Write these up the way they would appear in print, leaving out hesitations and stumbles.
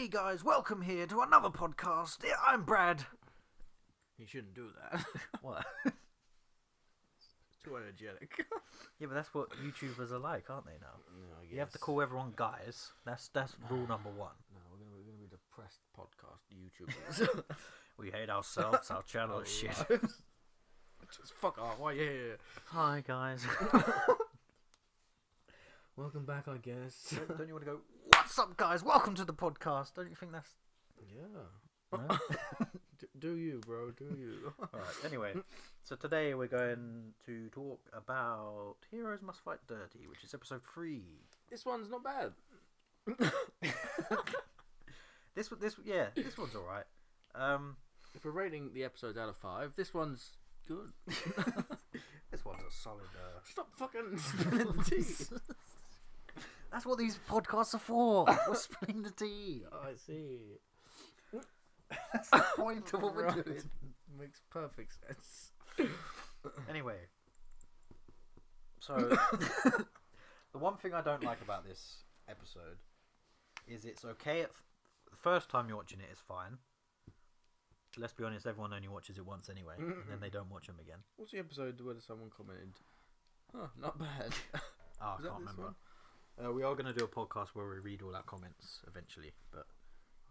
Hey guys, welcome here to another podcast. I'm Brad. You shouldn't do that. What? Too energetic. Yeah, but that's what YouTubers are like, aren't they now? No, I guess. You have to call everyone guys. That's rule number one. No, we're gonna be depressed podcast YouTubers. We hate ourselves, our channel is shit. Just fuck off. Why you here? Hi guys. Welcome back, I guess. Don't you want to go, what's up guys, welcome to the podcast? Don't you think that's... Yeah. No? Do you, bro? Do you? Alright, anyway. So today we're going to talk about Heroes Must Fight Dirty, which is episode 3. This one's not bad. This one's alright. If we're rating the episodes out of 5, this one's good. This one's a solid... Stop fucking spilling the tea. That's what these podcasts are for. We're spilling the tea. Oh, I see. That's the point of what we're Right. doing. Makes perfect sense. Anyway, so the one thing I don't like about this episode is it's okay. The first time you're watching it is fine. Let's be honest, everyone only watches it once anyway, and then they don't watch them again. What's the episode where someone commented, "Huh, not bad." Oh, I Is that can't this remember. We are going to do a podcast where we read all our comments eventually, but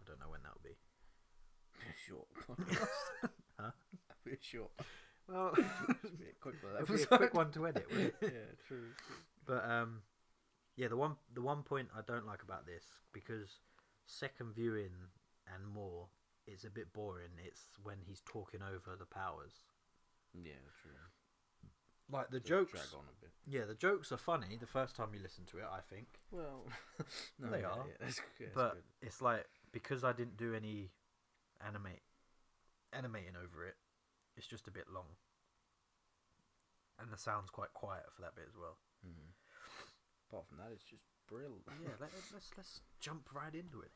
I don't know when that'll be. Short. Huh? Be short. Well, Be a quick one. it'll be a quick one to edit. Wouldn't it? Yeah, true. But yeah, the one point I don't like about this, because second viewing and more, it's a bit boring. It's when he's talking over the powers. Yeah, true. Like the Does jokes. drag on a bit. Yeah, the jokes are funny the first time you listen to it, I think. Well, no, They yeah, are. Yeah, that's good. But it's like, because I didn't do any animating over it, it's just a bit long. And the sound's quite quiet for that bit as well. Mm-hmm. Apart from that, it's just brilliant. Yeah, let's jump right into it.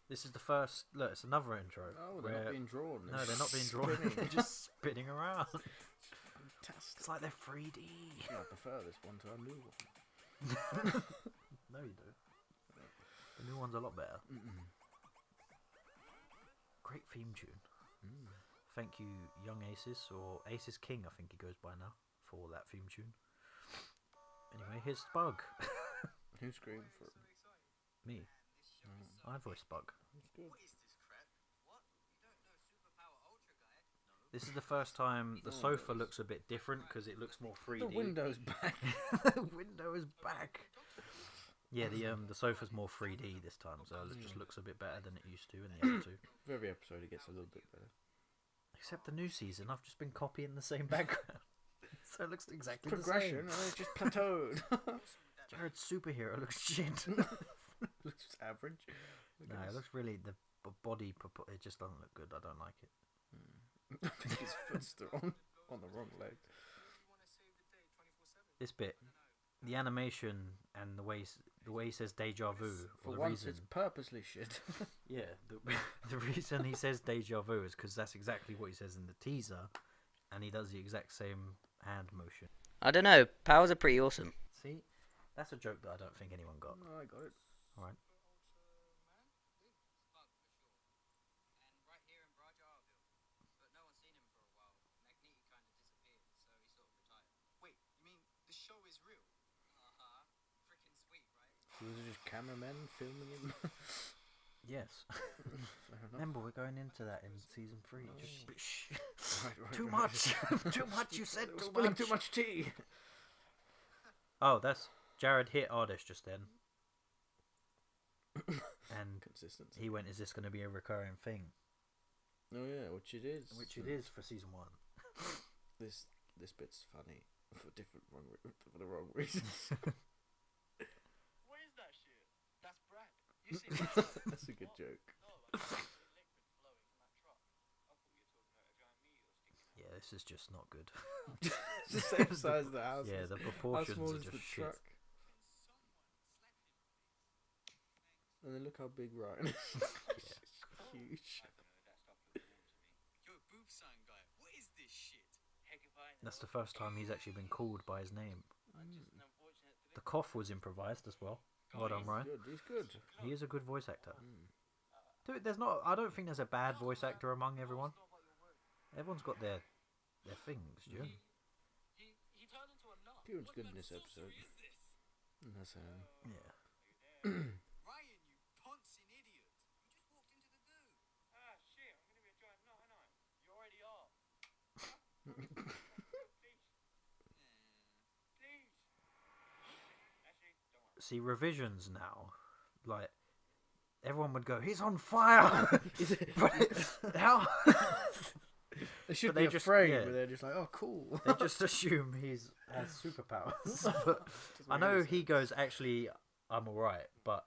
This is the first. Look, it's another intro. Oh, they're not being drawn. No, they're not being drawn. spinning. They're just spinning around. Fantastic. It's like they're 3D. Yeah, I prefer this one to a new one. No, you do. The new one's a lot better. Mm-mm. Great theme tune. Mm. Thank you, Young Aces, or Aces King, I think he goes by now, for that theme tune. Anyway, here's Bug. Who screamed for it? Me. I voice Bug. That's good. This is the first time the sofa looks a bit different because it looks more 3D. The window's back. The window is back. Yeah, the sofa's more 3D this time, so it just looks a bit better than it used to in the other two. For every episode, it gets a little bit better. Except the new season, I've just been copying the same background, so it looks exactly Progression, the and it's just plateaued. same. Jared's superhero looks shit. Looks average. No, it looks really the body. It just doesn't look good. I don't like it. I think his foot's still on the wrong leg. This bit, the animation and the way he says deja vu. For the once, reason, it's purposely shit. yeah, the reason he says deja vu is because that's exactly what he says in the teaser, and he does the exact same hand motion. I don't know. Powers are pretty awesome. See, that's a joke that I don't think anyone got. No, I got it. All right. So these are just cameramen filming him. Yes. Fair enough. Remember, we're going into that in season 3. Just shh. Right, Too right. much. Too much. You said too Spilling much. too much tea. Oh, that's Jared hit Ardish just then, and Consistency. he went, "Is this going to be a recurring thing?" Oh yeah, which it is. Which it is for season 1. This bit's funny for the wrong reasons. What is that shit? That's Brad. You see that? That's a good joke. No, liquid flowing from that truck. I thought you were talking about a giant meteor sticking Yeah, this is just not good. It's the same size as the house. Yeah, the How proportions small are is just the shit. truck? And then look how big Ryan is. Huge. Yo, boob sign guy, what is this shit? Heck if I know. That's the first time he's actually been called by his name. I'm just an unfortunate The cough was improvised as well. Well done, Ryan. Good. He's good. He is a good voice actor. Dude, there's not. I don't think there's a bad voice actor among everyone. Everyone's got their things, do you? He turned into a nut. Kieran's What good in kind of this sorcery episode. is this? That's Yeah. Ryan, you pouncing idiot. You just walked into the goo. Ah, shit. I'm going to be a giant nut, aren't I? You already are. Please. Please. Actually, don't worry. See, revisions now, like everyone would go, "He's on fire!" But how? They should But they be just- afraid, yeah. but they're just like, oh, cool. They just assume he's has superpowers. But I know he goes, "Actually, I'm alright," but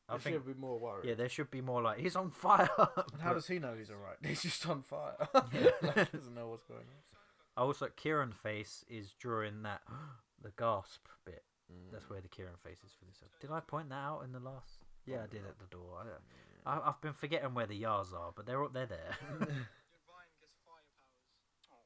I I think should be more worried. yeah, there should be more like he's on fire. And how But does he know he's alright? He's just on fire. Yeah. Like, he doesn't know what's going on. also, Kieran face is during that the gasp bit. That's where the Kieran face is for this. Did I point that out in the last? Yeah, I did at the door. I've been forgetting where the yars are, but they're there. Ryan gets fire powers.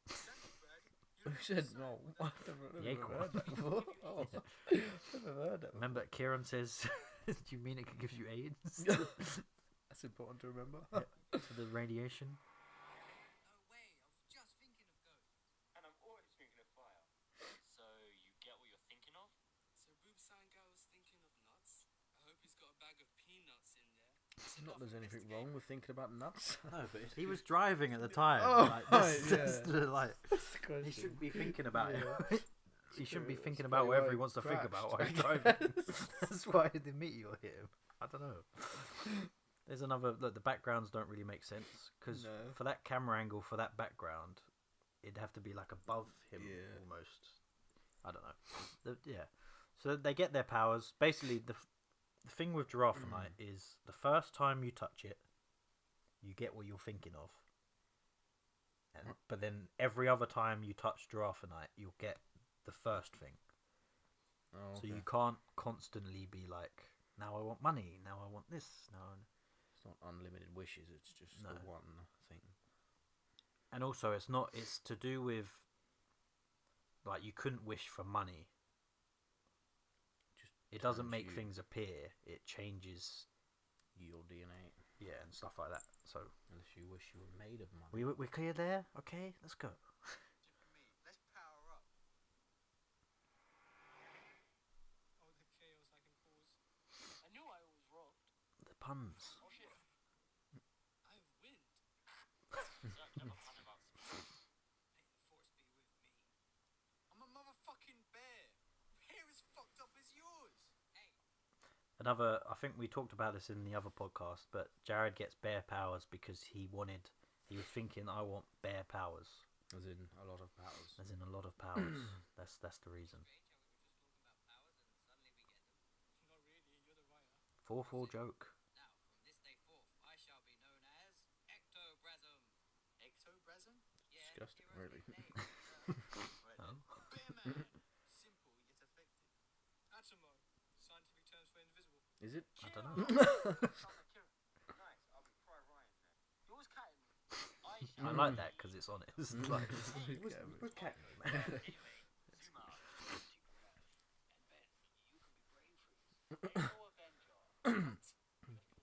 Thank you, Brad. Who said no? I've never Jacob. heard that before. Oh, I've never heard that. Remember, Kieran says, "Do you mean it could give you AIDS?" That's important to remember. For the radiation. No way. I was just thinking of ghosts. And I'm always thinking of fire. So, you get what you're thinking of? So, Boob-san guy was thinking of nuts? I hope he's got a bag of peanuts in there. Not there's anything wrong with thinking about nuts. No, but he was driving at the time. Oh, like, right, that's the, like, That's the he question. shouldn't be thinking about Yeah. it. He shouldn't be It's thinking probably about whatever why he he wants to think about while crashed, he's I driving. guess. That's why the meteor hit him. I don't know. There's another. Look, the backgrounds don't really make sense because No. for that camera angle, for that background, it'd have to be like above him Yeah. almost. I don't know. Yeah. So they get their powers. Basically, the thing with Giraffenite is the first time you touch it, you get what you're thinking of. But then every other time you touch Giraffenite, you'll get the first thing. Oh, So okay. you can't constantly be like, now I want money, now I want this, now. It's not unlimited wishes. It's just No. the one thing. And also, it's to do with, like, you couldn't wish for money. Just It doesn't turns make you- things appear. It changes, your DNA, yeah, and stuff like that. So unless you wish you were made of money. we're clear there. Okay, let's go. Let's power up. Oh, the chaos I can cause. I knew I always rocked. The puns. Oh shit. I have wind. May the force be with me. I'm a motherfucking bear. Hair as fucked up as yours. Hey. Another, I think we talked about this in the other podcast, but Jared gets bear powers because he was thinking, I want bear powers, As in a lot of powers. as in a lot of powers. that's the reason. Not really, you're the writer. 4-4 joke. Now, from this day forth, I shall be known as Ectoblasm. Ectoblasm? Yeah, Disgusting, hero's really. nickname. Right Oh. then. Bear man. Simple, yet effective. Atomo. Scientific terms for invisible. Is it? I don't know. Sounds like Kieran. Nice, I'll be Cry Ryan then. You're always catting me. I shall. I like that because it's honest. Like, What's cat Anyway, zoom out. And Ben, you can be brain freeze. Anal Avenger.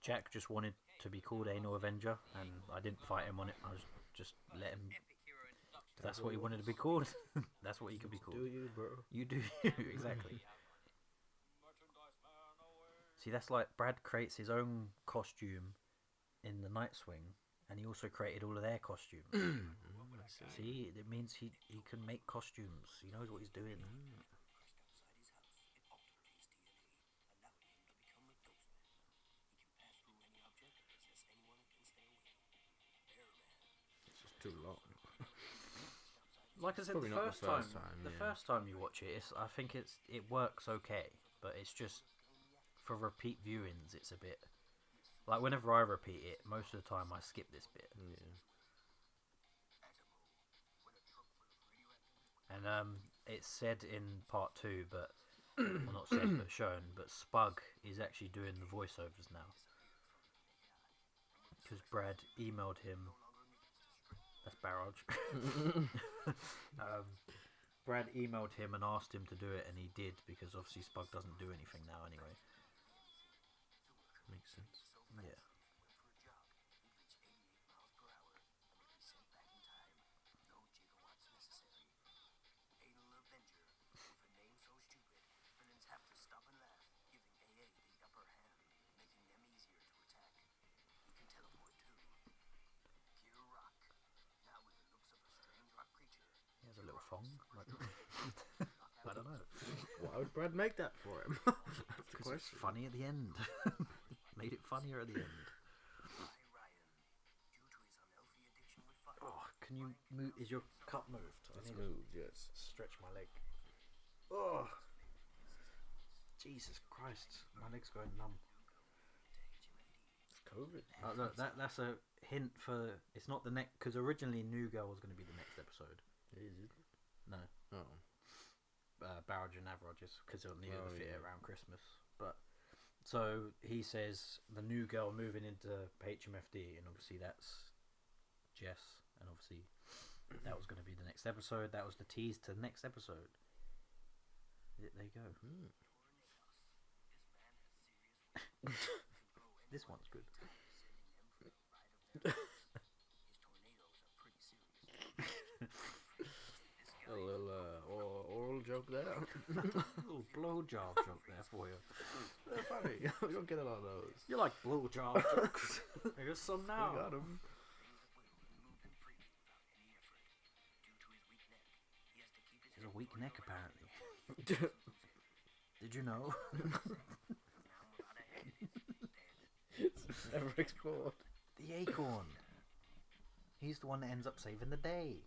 Jack just wanted to be called Anal Avenger, and I didn't fight him on it. I was just let him. Epic hero introduction. If that's what he wanted to be called. That's what he could be called. Do you, bro? You do you exactly. Merchandise man away. See, that's like Brad creates his own costume in the Night Swing, and he also created all of their costumes. See, it means he can make costumes. He knows what he's doing. It's just too long. Like I said, Probably the not the first time, first time, the yeah. first time you watch it, I think it works okay, but it's just for repeat viewings, it's a bit like whenever I repeat it, most of the time I skip this bit. Yeah. And it's said in part 2, but well, not said but shown. But Spug is actually doing the voiceovers now because Brad emailed him. That's Barrage. Brad emailed him and asked him to do it, and he did because obviously Spug doesn't do anything now anyway. Makes sense. Yeah. He has a little thong. Like, I don't know. Why would Brad make that for him? That's the Because it's question. funny at the end. Made it funnier at the end. Oh, can you move? Is your cup moved? I It's need to moved, yes. stretch my leg. Oh, Jesus Christ! My leg's going numb. It's COVID. Oh, look, that's a hint for. It's not the next, because originally New Girl was going to be the next episode. Is it? No, Oh. Barrage and Average, just because it'll need Oh, to fit yeah. around Christmas. But so he says the New Girl moving into HMFD, and obviously that's Jess, and obviously that was going to be the next episode. That was the tease to the next episode. There you go. This one's good. A little oral joke there. A little blowjob joke there for you. They're funny. We don't get a lot of those. You like blowjob jokes? Here's some now. We got them. He has a weak neck, apparently. Did you know? It's never explored. The acorn. He's the one that ends up saving the day.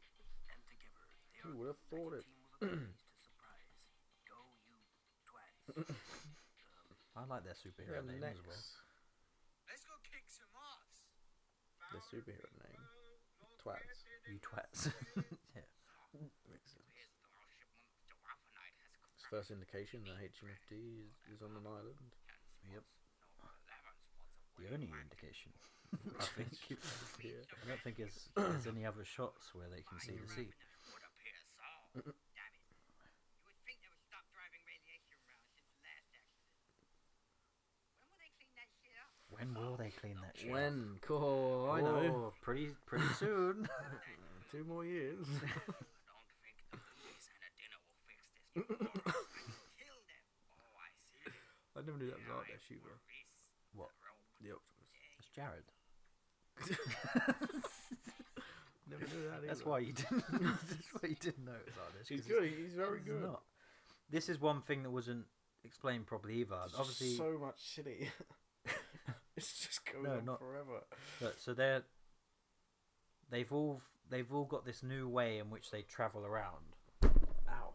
Who would have thought it? I like their superhero Their name as well. necks. Let's go kick some ass. The superhero name. Twats. You twats. Yeah. Makes sense. It's first indication that HMFD is on an island. Yep. The only indication. I think. Yeah. I don't think there's any other shots where they can see the sea. Damn it. You would think they would stop driving radiation around since the last accident. When will they clean that shit up? When will they clean that shit up? When? Cool. I know. Oh, pretty soon. 2 more years. I don't think the movies and a dinner will fix this. You morons. I can kill them. Oh, I see. I never knew that was out there, Shiva. What? The octopus. It's Jared. Never knew that. That's either. why you didn't. That's why you didn't notice all this. He's 'cause good. He's very it's good. not. This is one thing that wasn't explained properly either. There's Obviously, so much shitty. It's just going No, on not- forever. look, so they've all got this new way in which they travel around. Ow.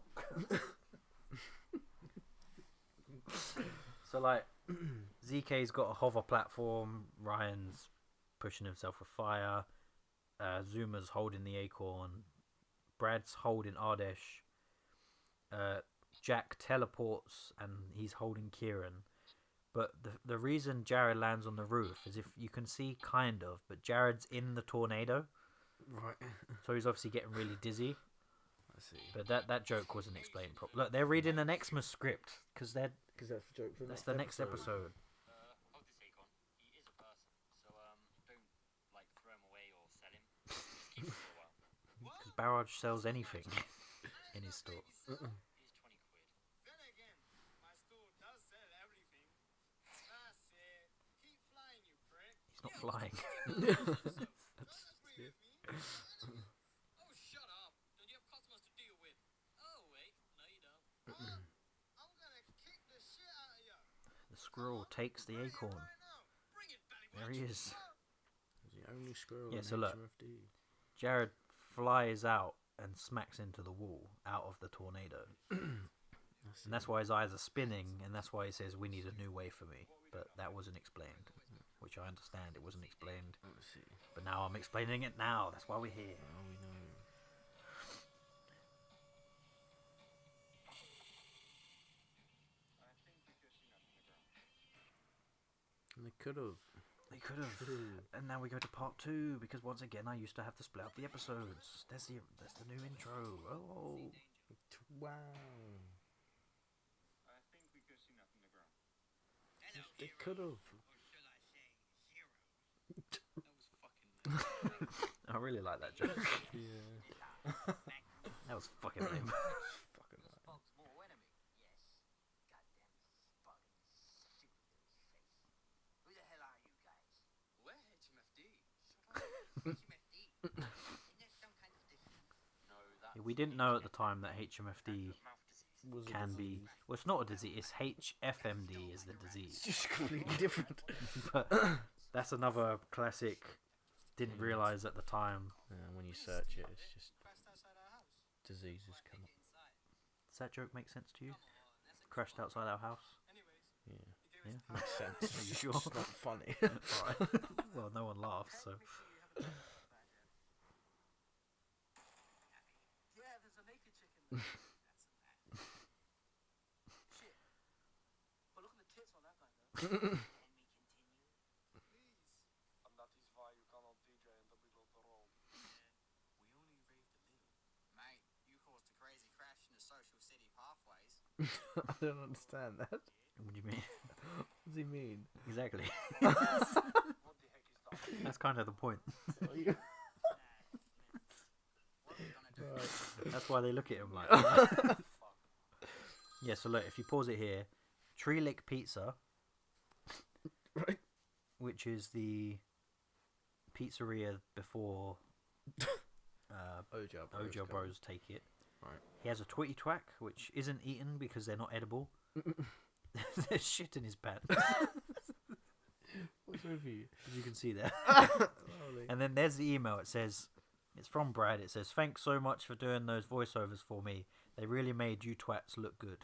So like, ZK's got a hover platform. Ryan's pushing himself with fire. Zuma's holding the acorn. Brad's holding Ardesh. Jack teleports and he's holding Kieran. But the reason Jared lands on the roof is, if you can see, kind of, but Jared's in the tornado, Right. so he's obviously getting really dizzy. I see. But that joke wasn't explained properly. Look, they're reading an Xmas script because Because that's the joke for that's the next episode. Hold this acorn. He is a person, so don't like throw him away or sell him. Just keep him for a while. Because Barrage sells anything in his store. Here's 20 quid. Then again, my store does sell everything. That's it. Keep flying, you prick. He's not flying. Oh, shut up. Don't you have customers to deal with? Oh, wait. No, you don't. I'm gonna kick the shit out of you. The squirrel takes the acorn. Right now. Bring it, Belly There he is. He's the only squirrel Yeah, in so look. HMFD. Jared flies out and smacks into the wall out of the tornado. And that's why his eyes are spinning, and that's why he says, "We need a new way for me." But that wasn't explained, which I understand it wasn't explained. Let's see. But now I'm explaining it now. That's why we're here. Now we know. And they could have. They could have. And now we go to part 2, because once again I used to have to split up the episodes. There's the new intro. Oh. Wow. I think we could see nothing to ground. They could have. Or should I say, I really like that joke. Yeah. That was fucking lame. Fucking right. Spug's mortal enemy. Yes. Goddamn Spug. Who the hell are you guys? We're HMFD. Shut up. HMFD. Isn't there some kind of disease? No, that's We didn't know at the time that HMFD Was a can be. disease. Well, it's not a disease. It's HFMD is the disease. It's just completely different. But that's another classic. Didn't realise at the time. When you search it, it's just crashed outside our house. diseases come up. Inside. Does that joke make sense to you? Come on, that's a Crashed outside our house. Anyways, Yeah, he gave us Yeah. makes sense. Are you sure? It's not funny. Alright. Well, no one laughs, so. Yeah, there's a naked chicken there. That's a man. Shit. But look at the tits on that guy though. Can we continue? Please. I'm not his fire, you cannot DJ in the middle of the road. We only raved a little. Mate, you caused a crazy crash in the social city pathways. I don't understand that. What do you mean? What does he mean? Exactly. What the heck is that? That's kind of the point. What are we gonna do? Right. That's why they look at him like that. Yeah, so look, if you pause it here, Tree Lick Pizza, Right. which is the pizzeria before Ojo Ojo Bros take it. Right. He has a Twitty Twack, which isn't eaten because they're not edible. There's shit in his pants, What's with you? as you can see there. Holy. And then there's the email. It says, it's from Brad. It says, "Thanks so much for doing those voiceovers for me. They really made you twats look good."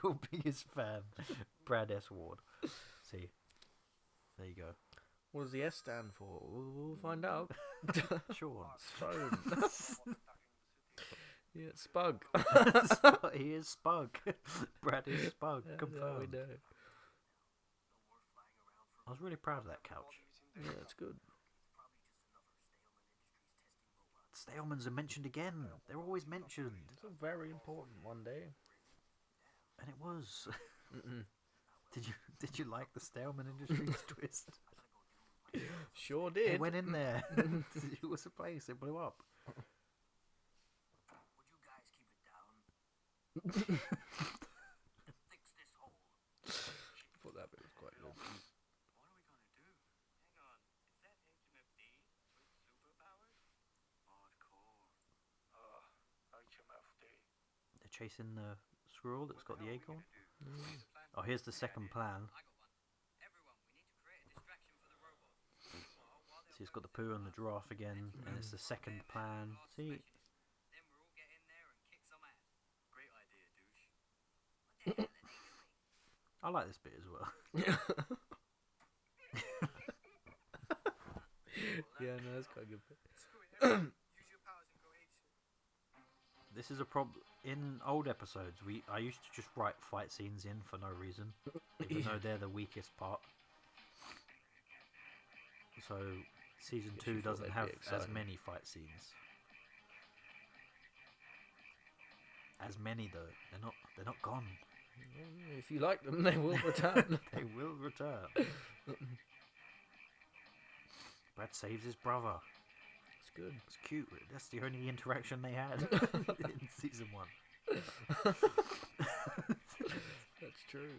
Your biggest fan, Brad S. Ward. See, there you go. What does the S stand for? We'll find out. Sean. Phone. Yeah, Spug. He is Spug. Brad is Spug. Yeah, we Confirmed. know. I was really proud of that couch. Yeah, it's good. Staleman's are mentioned again. They're always mentioned, It's a very important one day. and it was. Mm-mm. Did you like the Staleman Industries twist? Sure It did. went in there. It was a place. It blew up. Would you guys keep it down? Fix this hole. I thought that bit was quite good. What are we gonna do? Hang on, is that HMFD with superpowers? Hardcore. HMFD. They're chasing the squirrel that's got the acorn. Mm. Oh, here's the second plan. I got one. Everyone, we need to create a distraction for the robot. See, it's got the poo and the giraffe again, and it's the second plan. See, Then we'll all get in there and kick some ass. Great idea, douche. What the hell are they doing? I like this bit as well. Yeah, no, that's quite a good bit. Screw it, everyone. Use your powers and go ape shit. This is a problem. In old episodes, I used to just write fight scenes in for no reason, even though they're the weakest part. So season Guess you 2 thought doesn't they'd have be as exciting. many fight scenes. As many though. They're not gone. If you like them, they will return. They will return. Brad saves his brother. It's good. It's cute. That's the only interaction they had in season 1. That's true.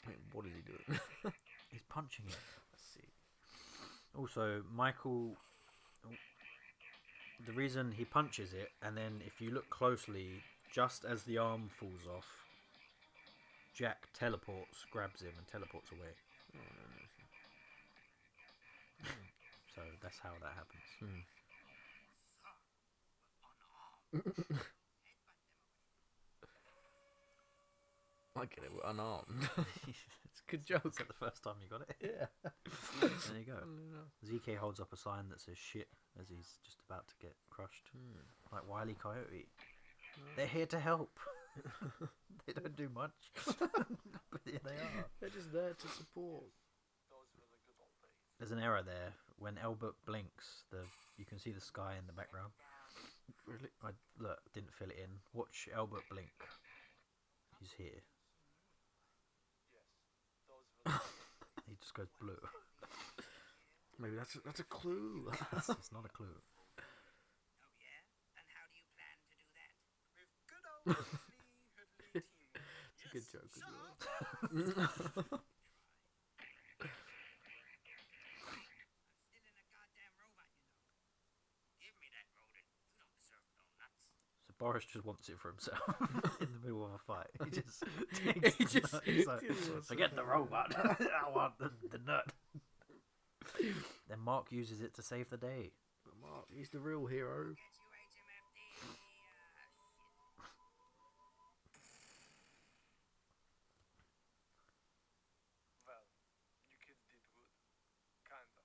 Wait, what is he doing? He's punching it. Let's see. Also, Michael, the reason he punches it, and then if you look closely, just as the arm falls off, Jack teleports, grabs him, and teleports away. Oh, no, So that's how that happens. I get it. We're unarmed. It's a good joke. Is that the first time you got it? Yeah. There you go. No. ZK holds up a sign that says shit as he's just about to get crushed. Like Wile E. Coyote. They're here to help. They don't do much. But yeah, they are. They're just there to support. Those were the good old days. There's an error there. When Albert blinks, you can see the sky in the background. Really? Look, didn't fill it in. Watch Albert blink. He's here. just goes blue. Maybe that's a clue. It's not a clue. Oh yeah? And how do you plan to do that? With good old hoodly teamwork. It's a good joke as Shut well. up. I'm still in a goddamn robot, you know. Give me that rodent. You don't deserve no nuts. So Boris just wants it for himself in the middle of a fight. He just takes He the just- nut. He's like, he just wants forget to the have robot. I want the nut. Then Mark uses it to save the day. But Mark, he's the real hero. Get you HMFD. Well, you kids did good. Kinda.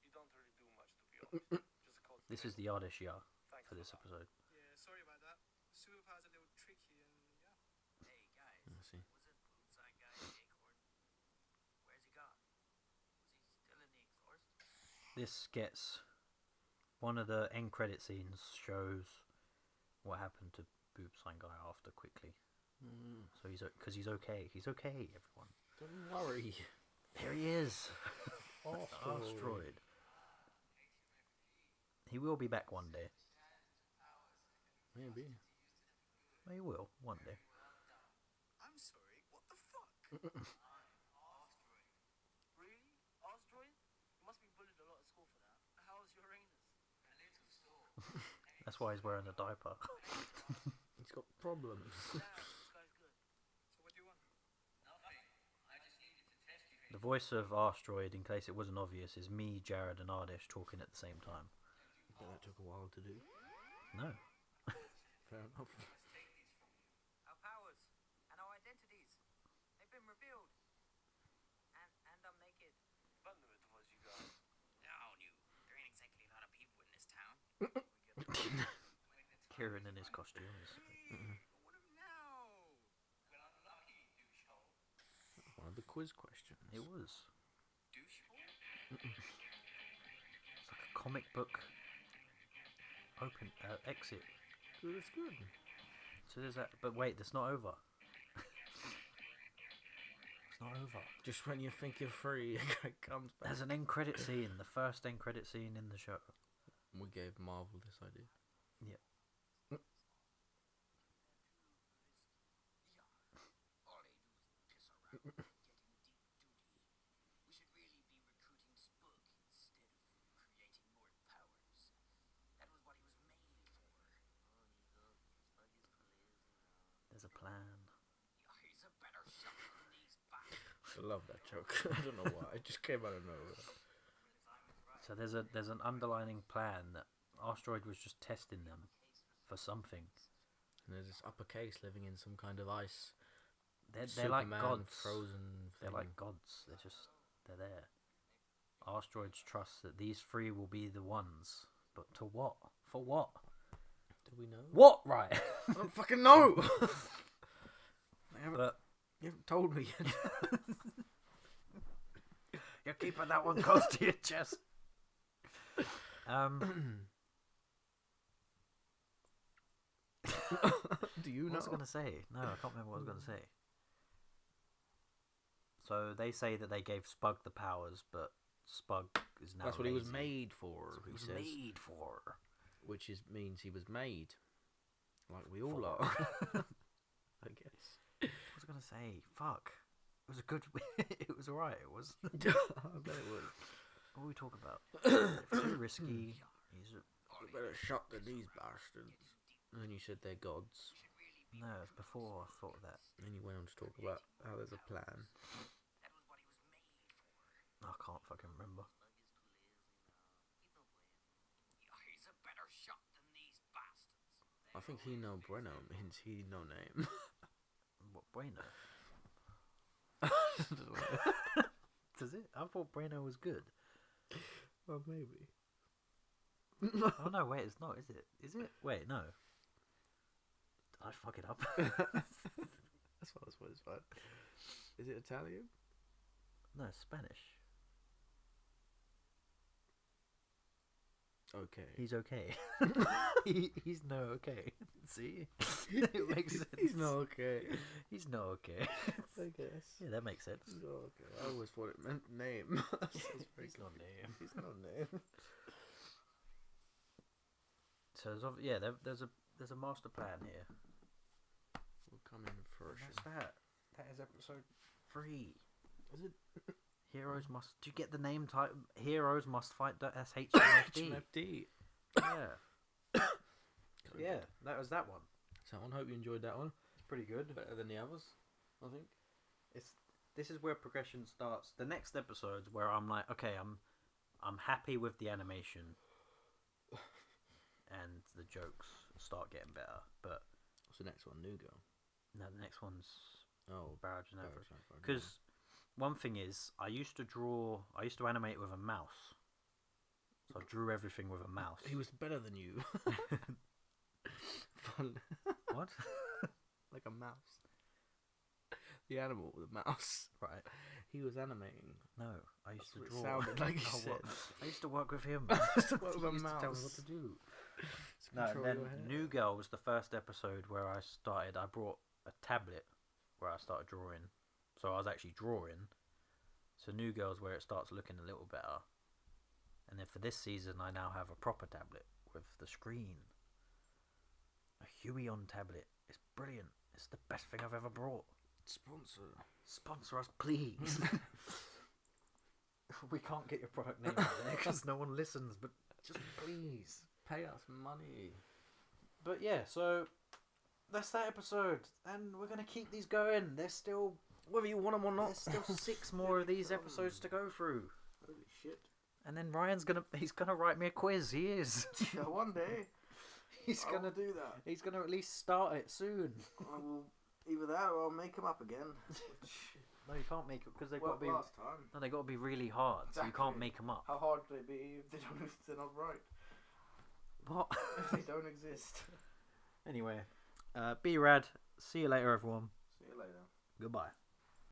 You don't really do much, to be honest. Just cause This is the Ardeshir Thanks for this a lot. episode. Yeah, sorry about that. Superpower's a little tricky and yeah. Hey guys, I see. was it Boomside guy Acorn? Where's he gone? Was he still in the exhaust? This gets one of the end credit scenes shows what happened to Boob Sign Guy after quickly. So he's because he's okay. He's okay, everyone. Don't worry. There he is. Asteroid. Asteroid. He will be back one day. Maybe. He will one day. I'm sorry, what the fuck? Really? Asteroid? You must be bullied a lot at school for that. How's Uranus? A little sore. That's why he's wearing a diaper. He's got problems. Damn, this guy's good. So what do you want? Nothing. I just needed to test you. The voice of Asteroid, in case it wasn't obvious, is me, Jared, and Ardish talking at the same time. That took a while to do. No. Fair enough. Our powers and our identities. They've been revealed. And I'm naked. Fun of it was you guys. No, you. There ain't exactly a lot of people in this town. Kieran in his costume is. What now? Well, unlucky, douchehole. One of the quiz questions. It was. Douchehole? It's like a comic book open exit. Good, that's good. So there's that. But wait, that's not over. It's not over. Just when you think you're free, it comes back. There's an end credit scene, the first end credit scene in the show. We gave Marvel this idea. All they do is piss around, getting deep duty. We should really be recruiting Spook instead of creating more powers. That was what he was made for. There's a plan. He's a better shot than these bastards. I love that joke. I don't know why. It just came out of nowhere. So there's an underlining plan that Asteroid was just testing them for something. And there's this uppercase living in some kind of ice. They're like Superman gods. Frozen. They're like gods. They're there. Asteroids trust that these three will be the ones. But to what? For what? Do we know? What? Right. I don't fucking know. But You haven't told me yet. you're keeping that one close to your chest. Do you What know? was I going to say? No, I can't remember what I was going to say. So they say that they gave Spug the powers, but Spug is now That's what he was lazy. made for. That's what he He was says, made for. which means he was made, like we all For. are. I guess. What was I going to say? Fuck. It was a good... it was alright. It was... I bet it was. What were we talking about? It's too risky. He's a... A better shot than these bastards. And then you said they're gods. No, it's before I thought of that. And you went on to talk about how there's a plan. That was what he was made for. I can't fucking remember. He's a better shot than these bastards. I think he no bueno means he no name. What, Bueno? Does it? I thought Bueno was good. Well, maybe. Oh no, wait, it's not, is it? Is it? Wait, no. Did I fuck it up? That's what it's fine. Is it Italian? No, it's Spanish. okay. He's okay. He's no okay. See? It makes sense. He's not okay. He's no okay. I guess. Yeah, that makes sense. He's not okay. I always thought it meant name. He's not name. He's not name. So there's a master plan here. Will come in And fruition. that's that. That is episode 3. Is it Heroes must. Do you get the name type? Heroes must fight the SHMFD. HMFD? Yeah. Yeah, that was that one. So I hope you enjoyed that one. It's pretty good. Better than the others, I think. This is where progression starts. The next episode's where I'm like, okay, I'm happy with the animation, and the jokes start getting better. But What's the next one? New Girl. no, the next one's Oh, Barrage and Average. Barrage. Because one thing is, I used to animate with a mouse. So I drew everything with a mouse. He was better than you. Fun. What? Like a mouse. The animal, the mouse. Right. He was animating. No, I used to That's draw. what it sounded like you Oh, said. what? I used to work with him. Work with a He used to tell me what mouse. to do. To No, and control then your hair. New Girl was the first episode where I started. I brought a tablet where I started drawing. So I was actually drawing. So New Girl's where it starts looking a little better. And then for this season, I now have a proper tablet with the screen. A Huey on tablet. It's brilliant. It's the best thing I've ever brought. Sponsor. Sponsor us, please. We can't get your product name out there because no one listens, but just please. Pay us money. But yeah, so that's that episode, and we're gonna keep these going. There's still Whether you want them or not. there's still 6 more of these episodes to go through, Holy shit. and then Ryan's he's gonna write me a quiz. He is. Yeah, one day. He's I gonna will do that. he's gonna at least start it soon. I will either that or I'll make them up again. No, you can't make it because they've Well, got to be. last time. No, they got to be really hard. So you can't Exactly. make them up. How hard would they be if they're not right? What? If they don't exist. Anyway, be rad. See you later, everyone. See you later. Goodbye.